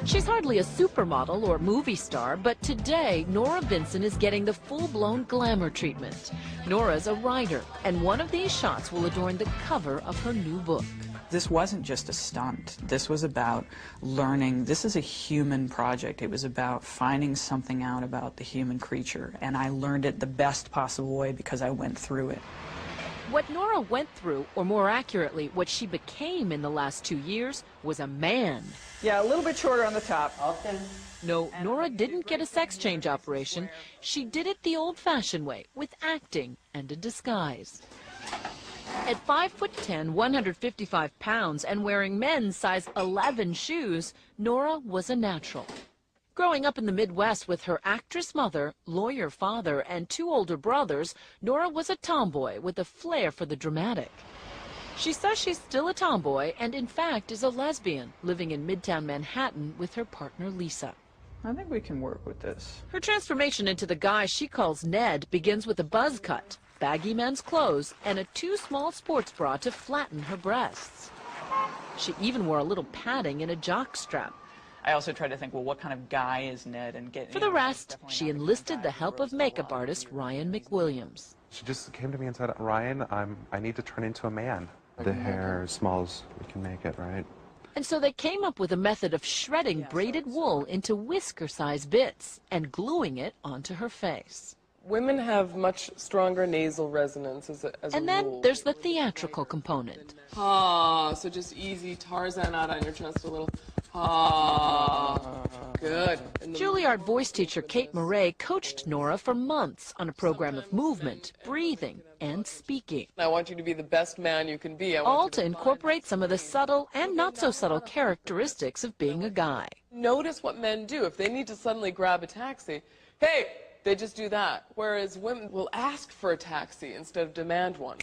She's hardly a supermodel or movie star, but today, Norah Vincent is getting the full-blown glamour treatment. Norah's a writer, and one of these shots will adorn the cover of her new book. This wasn't just a stunt. This was about learning. This is a human project. It was about finding something out about the human creature, and I learned it the best possible way because I went through it. What Norah went through, or more accurately, what she became in the last 2 years, was a man. Yeah, a little bit shorter on the top. Okay. No, Norah didn't get a sex change operation. She did it the old-fashioned way, with acting and a disguise. At 5'10", 155 pounds, and wearing men's size 11 shoes, Norah was a natural. Growing up in the Midwest with her actress mother, lawyer father, and 2 older brothers, Norah was a tomboy with a flair for the dramatic. She says she's still a tomboy and, in fact, is a lesbian, living in Midtown Manhattan with her partner, Lisa. I think we can work with this. Her transformation into the guy she calls Ned begins with a buzz cut, baggy men's clothes, and a too small sports bra to flatten her breasts. She even wore a little padding and a jock strap. I also tried to think, well, what kind of guy is Ned? And get. For the rest, she enlisted the help of makeup artist Ryan McWilliams. She just came to me and said, Ryan, I need to turn into a man. The hair as small as we can make it, right? And so they came up with a method of shredding braided wool into whisker-sized bits and gluing it onto her face. Women have much stronger nasal resonance as a And then there's the theatrical component. Ah, so just easy Tarzan out on your chest a little. Ah, good. Juilliard voice teacher Kate Murray coached Norah for months on a program of movement, breathing, and speaking. I want you to be the best man you can be. All to incorporate some of the subtle and not so subtle characteristics of being a guy. Notice what men do. If they need to suddenly grab a taxi, hey, they just do that. Whereas women will ask for a taxi instead of demand one.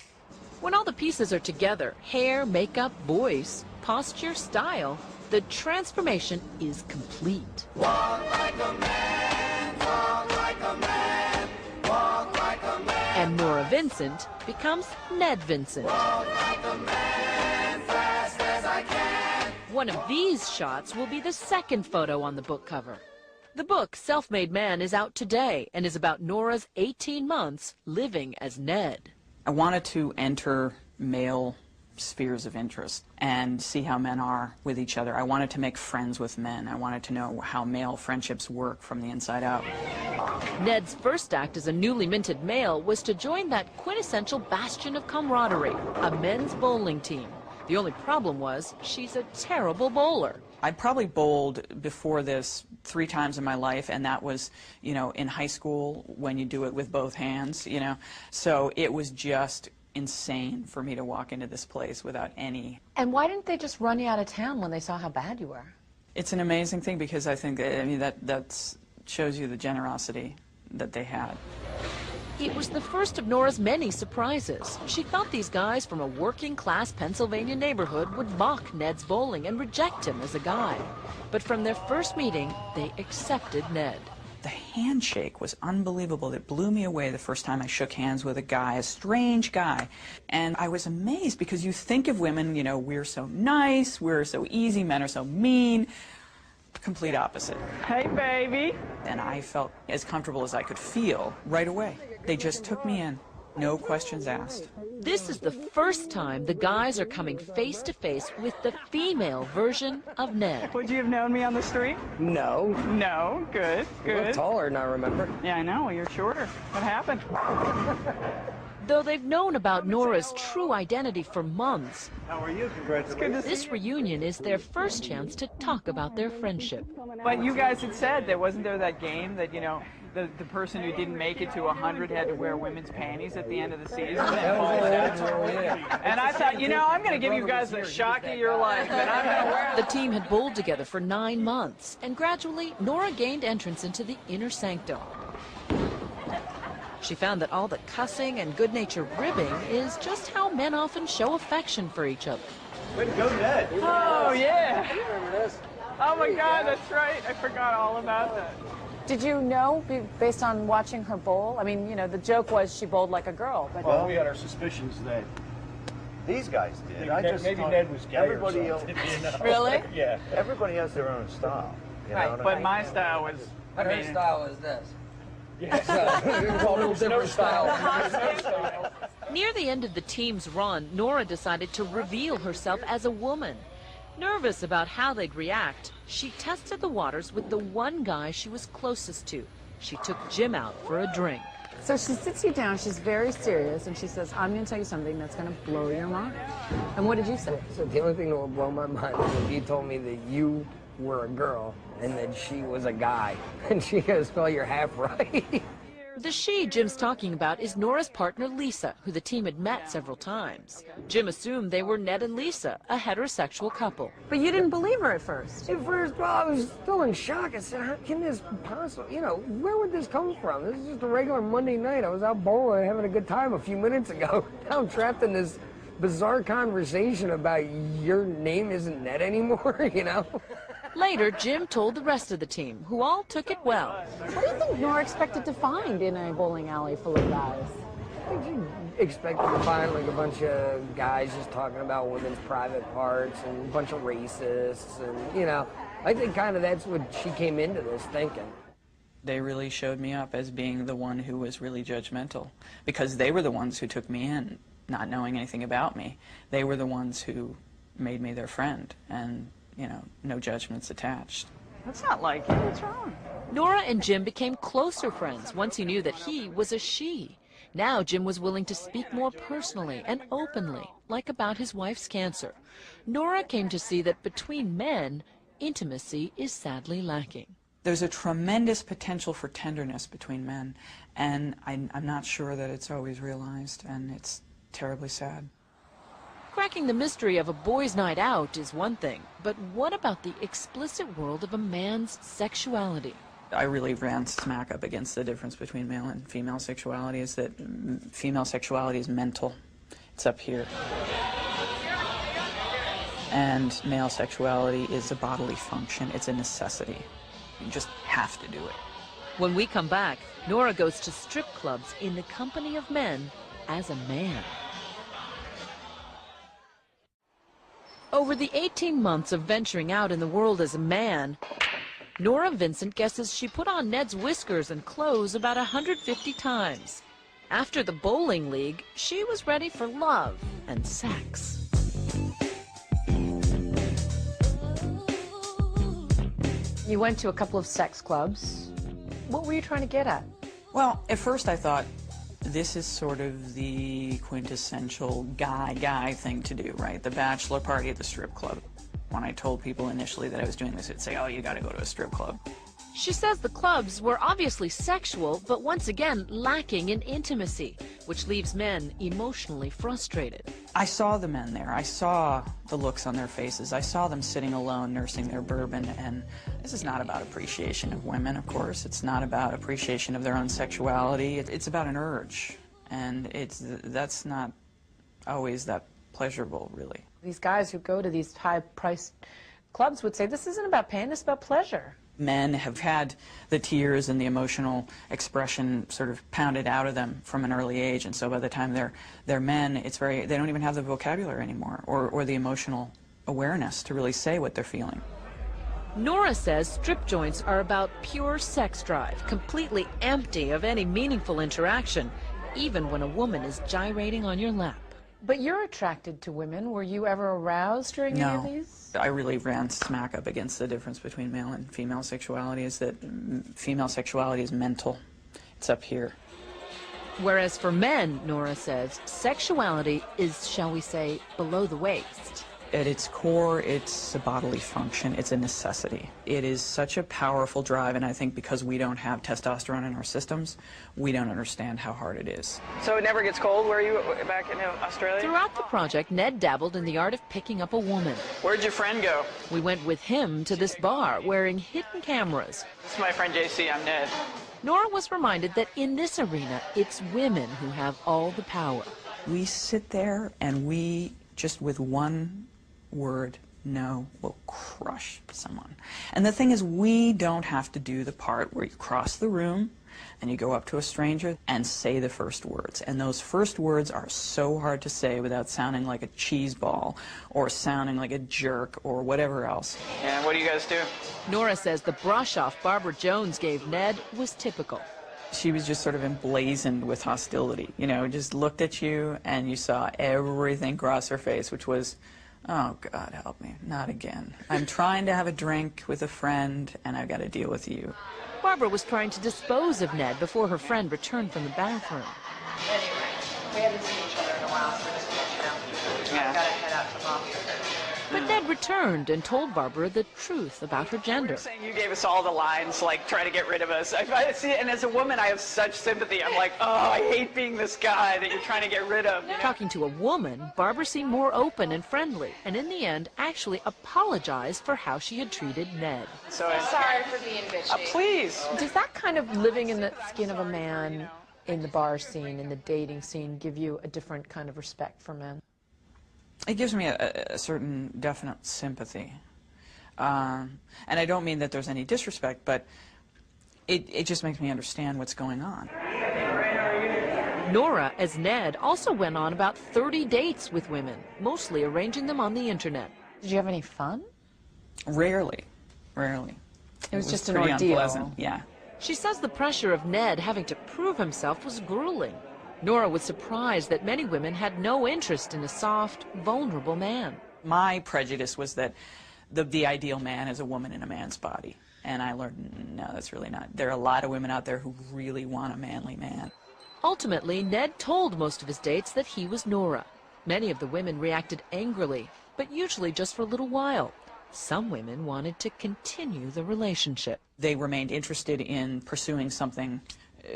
When all the pieces are together, hair, makeup, voice, posture, style, the transformation is complete. Walk like a man, talk like a man, walk like a man. And Norah Vincent becomes Ned Vincent. Walk like a man, fast as I can. One of these shots will be the second photo on the book cover. The book, Self-Made Man, is out today and is about Norah's 18 months living as Ned. I wanted to enter male spheres of interest and see how men are with each other. I wanted to make friends with men. I wanted to know how male friendships work from the inside out. Ned's first act as a newly minted male was to join that quintessential bastion of camaraderie, a men's bowling team. The only problem was she's a terrible bowler. I'd probably bowled before this 3 times in my life, and that was, you know, in high school when you do it with both hands, you know. So it was just insane for me to walk into this place without any. And why didn't they just run you out of town when they saw how bad you were? It's an amazing thing because I think, I mean, that shows you the generosity that they had. It was the first of Norah's many surprises. She thought these guys from a working-class Pennsylvania neighborhood would mock Ned's bowling and reject him as a guy. But from their first meeting, they accepted Ned. The handshake was unbelievable. It blew me away the first time I shook hands with a guy, a strange guy. And I was amazed because you think of women, you know, we're so nice, we're so easy, men are so mean. Complete opposite. Hey, baby. And I felt as comfortable as I could feel right away. They just took me in, no questions asked. This is the first time the guys are coming face to face with the female version of Ned. Would you have known me on the street? No. No, good, You look taller than I remember. Yeah, I know, you're shorter. What happened? Though they've known about Norah's true identity for months, How are you? Congratulations. this reunion is their first chance to talk about their friendship. But you guys had said there wasn't there that game that, you know, the person who didn't make it to 100 had to wear women's panties at the end of the season. And I thought, you know, I'm going to give you guys the shock of your life, and I'm going to wear The team had bowled together for 9 months, and gradually Norah gained entrance into the inner sanctum. She found that all the cussing and good-natured ribbing is just how men often show affection for each other. Way to go, Ned. Oh, yeah. You remember this? Oh, my God, that's right. I forgot all about that. Did you know, based on watching her bowl? I mean, you know, the joke was she bowled like a girl. But Well, we had our suspicions that these guys did. Maybe Ned was gay everybody or else. something, you know? Really? Yeah. Everybody has their own style. You Right, know what I but mean? my style was But her amazing. style is this. It's a little different style. Near the end of the team's run, Norah decided to reveal herself as a woman. Nervous about how they'd react, she tested the waters with the one guy she was closest to. She took Jim out for a drink. So she sits you down, she's very serious, and she says, I'm going to tell you something that's going to blow your mind. And what did you say? So the only thing that will blow my mind is if you told me that you were a girl and that she was a guy, and she goes, well, you're half right. The she Jim's talking about is Norah's partner Lisa, who the team had met several times. Jim assumed they were Ned and Lisa, a heterosexual couple. But you didn't believe her at first. At first, well, I was still in shock. I said, how can this possibly, where would this come from? This is just a regular Monday night. I was out bowling having a good time a few minutes ago. Now I'm trapped in this bizarre conversation about your name isn't Ned anymore, Later, Jim told the rest of the team, who all took it well. What do you think Norah expected to find in a bowling alley full of guys? I think she expected to find like a bunch of guys just talking about women's private parts and a bunch of racists and, I think kind of that's what she came into this thinking. They really showed me up as being the one who was really judgmental, because they were the ones who took me in, not knowing anything about me. They were the ones who made me their friend, and no judgments attached. That's not like you. What's wrong? Norah and Jim became closer friends once he knew that he was a she. Now Jim was willing to speak more personally and openly, like about his wife's cancer. Norah came to see that between men, intimacy is sadly lacking. There's a tremendous potential for tenderness between men, and I'm not sure that it's always realized, and it's terribly sad. Cracking the mystery of a boys' night out is one thing, but what about the explicit world of a man's sexuality? I really ran smack up against the difference between male and female sexuality, is that female sexuality is mental. It's up here. And male sexuality is a bodily function. It's a necessity. You just have to do it. When we come back, Norah goes to strip clubs in the company of men as a man. Over the 18 months of venturing out in the world as a man, Norah Vincent guesses she put on Ned's whiskers and clothes about 150 times. After the bowling league, she was ready for love and sex. You went to a couple of sex clubs. What were you trying to get at? Well, at first I thought, this is sort of the quintessential guy thing to do, right? The bachelor party at the strip club. When I told people initially that I was doing this, they'd say, oh, you gotta go to a strip club. She says the clubs were obviously sexual, but once again lacking in intimacy, which leaves men emotionally frustrated. I saw the men there. I saw the looks on their faces. I saw them sitting alone, nursing their bourbon, and this is not about appreciation of women, of course. It's not about appreciation of their own sexuality. It's about an urge, and that's not always that pleasurable, really. These guys who go to these high-priced clubs would say, this isn't about pain, it's about pleasure. Men have had the tears and the emotional expression sort of pounded out of them from an early age, and so by the time they're men, they don't even have the vocabulary anymore, or the emotional awareness to really say what they're feeling. Norah says strip joints are about pure sex drive, completely empty of any meaningful interaction, even when a woman is gyrating on your lap. But you're attracted to women. Were you ever aroused during any of these? I really ran smack up against the difference between male and female sexuality, is that female sexuality is mental. It's up here. Whereas for men, Norah says, sexuality is, shall we say, below the waist. At its core, it's a bodily function. It's a necessity. It is such a powerful drive, and I think because we don't have testosterone in our systems, we don't understand how hard it is. So it never gets cold where you back in Australia? Throughout the project, Ned dabbled in the art of picking up a woman. Where'd your friend go? We went with him to this bar, wearing hidden cameras. This is my friend JC, I'm Ned. Norah was reminded that in this arena, it's women who have all the power. We sit there and we, just with one word, no, will crush someone. And the thing is, we don't have to do the part where you cross the room and you go up to a stranger and say the first words. And those first words are so hard to say without sounding like a cheese ball or sounding like a jerk or whatever else. And what do you guys do? Norah says the brush-off Barbara Jones gave Ned was typical. She was just sort of emblazoned with hostility, you know, just looked at you and you saw everything cross her face, which was, oh, God help me, not again. I'm trying to have a drink with a friend and I've got to deal with you. Barbara was trying to dispose of Ned before her friend returned from the bathroom. Anyway, we haven't seen each other in a while, so we're just catching up. Yeah. I've got to head out to mom's. But Ned returned and told Barbara the truth about her gender. Saying you gave us all the lines, like, try to get rid of us. I see it, and as a woman, I have such sympathy. I'm like, oh, I hate being this guy that you're trying to get rid of. You know? Talking to a woman, Barbara seemed more open and friendly, and in the end actually apologized for how she had treated Ned. So sorry for being bitchy. Please. Does that kind of living in the skin of a man in the bar scene, in the dating scene, give you a different kind of respect for men? It gives me a certain definite sympathy. And I don't mean that there's any disrespect, but it just makes me understand what's going on. Norah, as Ned, also went on about 30 dates with women, mostly arranging them on the internet. Did you have any fun? Rarely. It was just an pretty ordeal. Unpleasant. Yeah. She says the pressure of Ned having to prove himself was grueling. Norah was surprised that many women had no interest in a soft, vulnerable man. My prejudice was that the ideal man is a woman in a man's body. And I learned, no, that's really not. There are a lot of women out there who really want a manly man. Ultimately, Ned told most of his dates that he was Norah. Many of the women reacted angrily, but usually just for a little while. Some women wanted to continue the relationship. They remained interested in pursuing something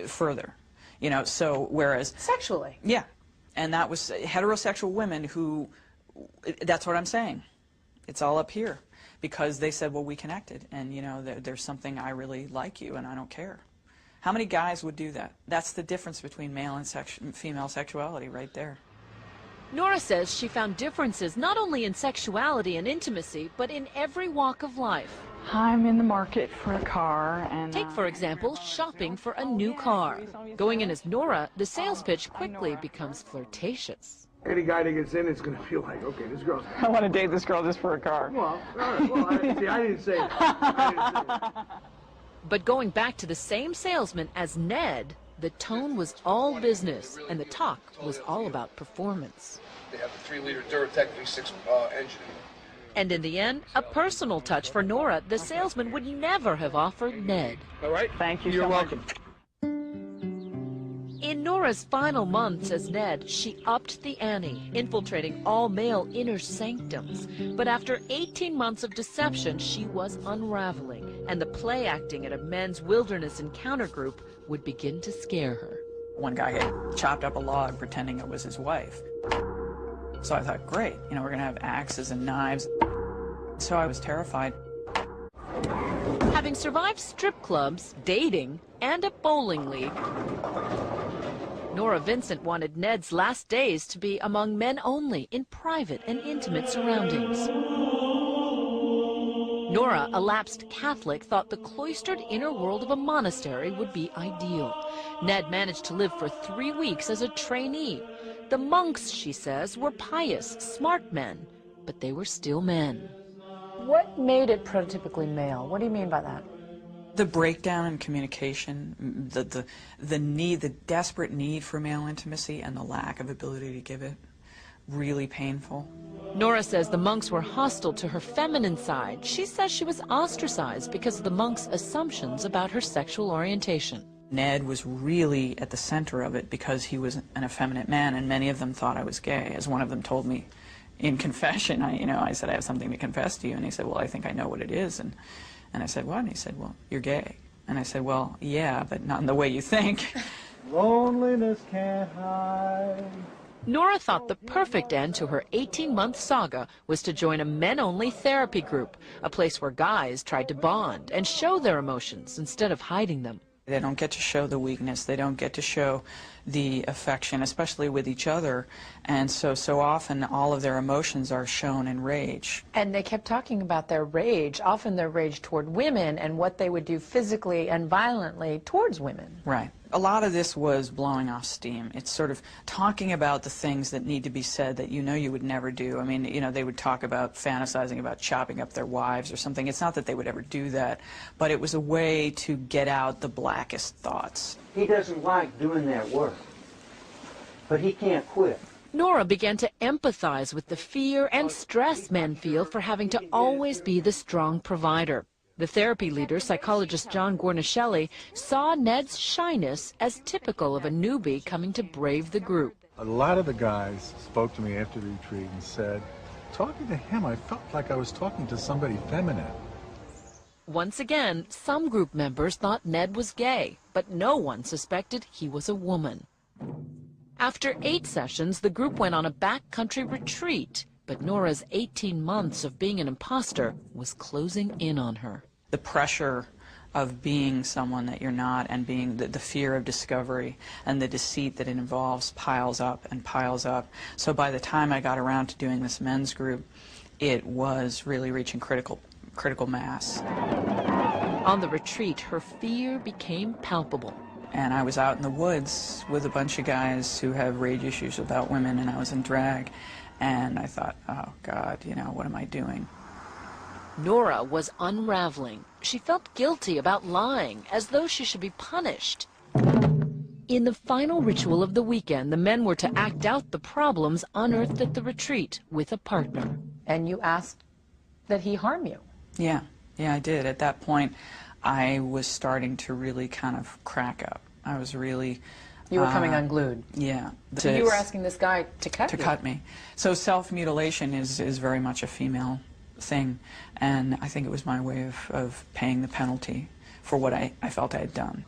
further. You know, so whereas... Sexually? Yeah. And that was heterosexual women who, that's what I'm saying. It's all up here. Because they said, well, we connected, and, you know, there's something, I really like you, and I don't care. How many guys would do that? That's the difference between male and female sexuality right there. Norah says she found differences not only in sexuality and intimacy, but in every walk of life. I'm in the market for a car, and... Take, for example, shopping for a new car. Going in as Norah, the sales pitch quickly becomes flirtatious. Any guy that gets in is going to feel like, okay, this girl's... I want to date this girl just for a car. Well, I didn't say that. But going back to the same salesman as Ned, the tone was all business, and the talk was all about performance. They have the 3-liter Duratec V6 engine. And in the end, a personal touch for Norah the salesman would never have offered Ned. All right? Thank you. You're welcome. In Norah's final months as Ned, she upped the ante, infiltrating all male inner sanctums. But after 18 months of deception, she was unraveling, and the play acting at a men's wilderness encounter group would begin to scare her. One guy had chopped up a log pretending it was his wife. So I thought, great, you know, we're going to have axes and knives. So I was terrified. Having survived strip clubs, dating, and a bowling league, Norah Vincent wanted Ned's last days to be among men only, in private and intimate surroundings. Norah, a lapsed Catholic, thought the cloistered inner world of a monastery would be ideal. Ned managed to live for 3 weeks as a trainee. The monks, she says, were pious, smart men, but they were still men. What made it prototypically male? What do you mean by that? The breakdown in communication, the need, the desperate need for male intimacy and the lack of ability to give it, really painful. Norah says the monks were hostile to her feminine side. She says she was ostracized because of the monks' assumptions about her sexual orientation. Ned was really at the center of it because he was an effeminate man, and many of them thought I was gay. As one of them told me in confession, I said, I have something to confess to you. And he said, well, I think I know what it is. And I said, what? And he said, well, you're gay. And I said, well, yeah, but not in the way you think. Loneliness can't hide. Norah thought the perfect end to her 18-month saga was to join a men-only therapy group, a place where guys tried to bond and show their emotions instead of hiding them. They don't get to show the weakness. They don't get to show the affection, especially with each other. And so often all of their emotions are shown in rage. And they kept talking about their rage, often their rage toward women and what they would do physically and violently towards women. Right. A lot of this was blowing off steam. It's sort of talking about the things that need to be said that you know you would never do. I mean, you know, they would talk about fantasizing about chopping up their wives or something. It's not that they would ever do that, but it was a way to get out the blackest thoughts. He doesn't like doing that work, but he can't quit. Norah began to empathize with the fear and stress men feel for having to always be the strong provider. The therapy leader, psychologist John Gornishelli, saw Ned's shyness as typical of a newbie coming to brave the group. A lot of the guys spoke to me after the retreat and said, talking to him, I felt like I was talking to somebody feminine. Once again, some group members thought Ned was gay, but no one suspected he was a woman. After 8 sessions, the group went on a backcountry retreat, but Norah's 18 months of being an imposter was closing in on her. The pressure of being someone that you're not and being the fear of discovery and the deceit that it involves piles up and piles up. So by the time I got around to doing this men's group, it was really reaching critical mass. On the retreat, her fear became palpable. And I was out in the woods with a bunch of guys who have rage issues about women, and I was in drag. And I thought, oh, God, you know, what am I doing? Norah was unraveling. She felt guilty about lying, as though she should be punished. In the final ritual of the weekend, the men were to act out the problems unearthed at the retreat with a partner. And you asked that he harm you. Yeah, I did. At that point, I was starting to really kind of crack up. I was really... You were coming unglued. Yeah. So you were asking this guy to cut you? To cut me. So self-mutilation is very much a female thing, and I think it was my way of paying the penalty for what I felt I had done.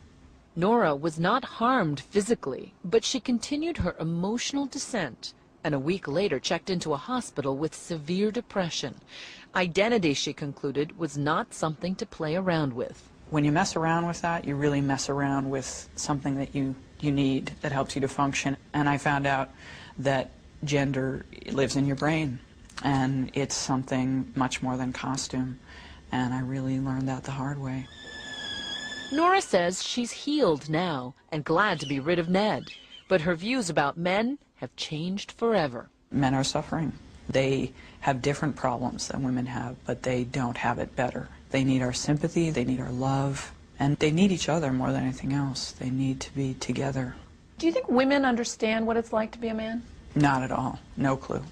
Norah was not harmed physically, but she continued her emotional descent, and a week later checked into a hospital with severe depression. Identity, she concluded, was not something to play around with. When you mess around with that, you really mess around with something that you need that helps you to function. And I found out that gender lives in your brain, and it's something much more than costume. And I really learned that the hard way. Norah says she's healed now and glad to be rid of Ned, but her views about men have changed forever. Men are suffering. They have different problems than women have, but they don't have it better. They need our sympathy, they need our love, and they need each other more than anything else. They need to be together. Do you think women understand what it's like to be a man? Not at all. No clue.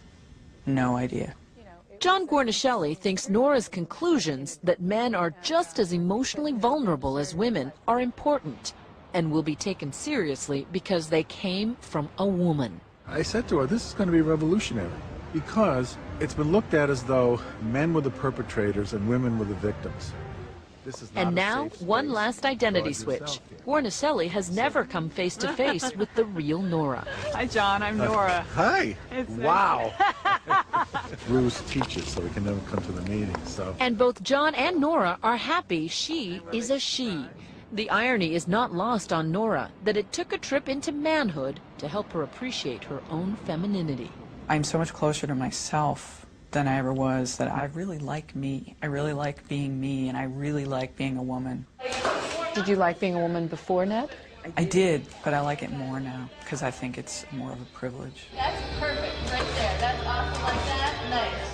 No idea. John Gornishelli thinks Norah's conclusions that men are just as emotionally vulnerable as women are important and will be taken seriously because they came from a woman. I said to her, this is going to be revolutionary, because it's been looked at as though men were the perpetrators and women were the victims. This is not And now, one last identity switch. Gornishelli has never come face to face with the real Norah. Hi, John. I'm Norah. Hi. It's wow. Bruce teaches, so we can never come to the meetings. So. And both John and Norah are happy she is a she. The irony is not lost on Norah that it took a trip into manhood to help her appreciate her own femininity. I'm so much closer to myself than I ever was, that I really like me. I really like being me, and I really like being a woman. Did you like being a woman before Ned? I did, but I like it more now, because I think it's more of a privilege. That's perfect right there. That's awesome like that. Nice.